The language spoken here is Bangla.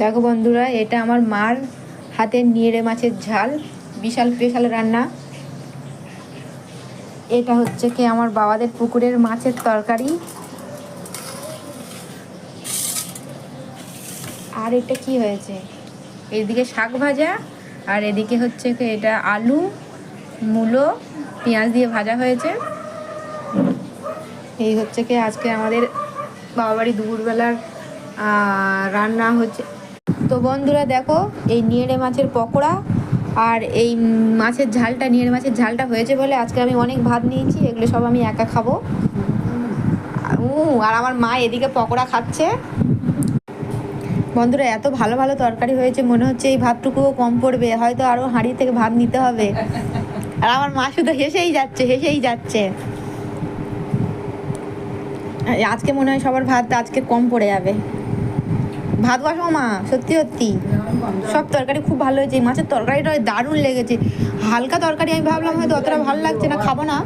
দেখো বন্ধুরা, এটা আমার মার হাতের নিয়েড়ে মাছের ঝাল, বিশাল স্পেশাল রান্না। এটা হচ্ছে কি আমার বাবাদের পুকুরের মাছের তরকারি। আর এটা কি হয়েছে, এদিকে শাক ভাজা, আর এদিকে হচ্ছে কি এটা আলু, মূলো, পেঁয়াজ দিয়ে ভাজা হয়েছে। এই হচ্ছে কি আজকে আমাদের বাবা বাড়ি দুপুরবেলার রান্না হচ্ছে। তো বন্ধুরা দেখো, এই নিয়েড়ে মাছের পকোড়া আর এই মাছের ঝালটা, নিয়েড়ে মাছের ঝালটা হয়েছে বলে আজকে আমি অনেক ভাত নিয়েছি। এগুলো সব আমি একা খাবো। আর আমার মা এদিকে পকোড়া খাচ্ছে। বন্ধুরা, এত ভালো ভালো তরকারি হয়েছে, মনে হচ্ছে এই ভাতটুকুও কম পড়বে, হয়তো আরও হাঁড়ি থেকে ভাত নিতে হবে। আর আমার মা শুধু হেসেই যাচ্ছে, হেসেই যাচ্ছে। আজকে মনে হয় সবার ভাত আজকে কম পড়ে যাবে। ভাত বসাও মা, সত্যি সত্যি সব তরকারি খুব ভালো হয়েছে। মাছের তরকারিটা দারুণ লেগেছে। হালকা তরকারি, আমি ভাবলাম হয়তো অতটা ভালো লাগছে না, খাবো না,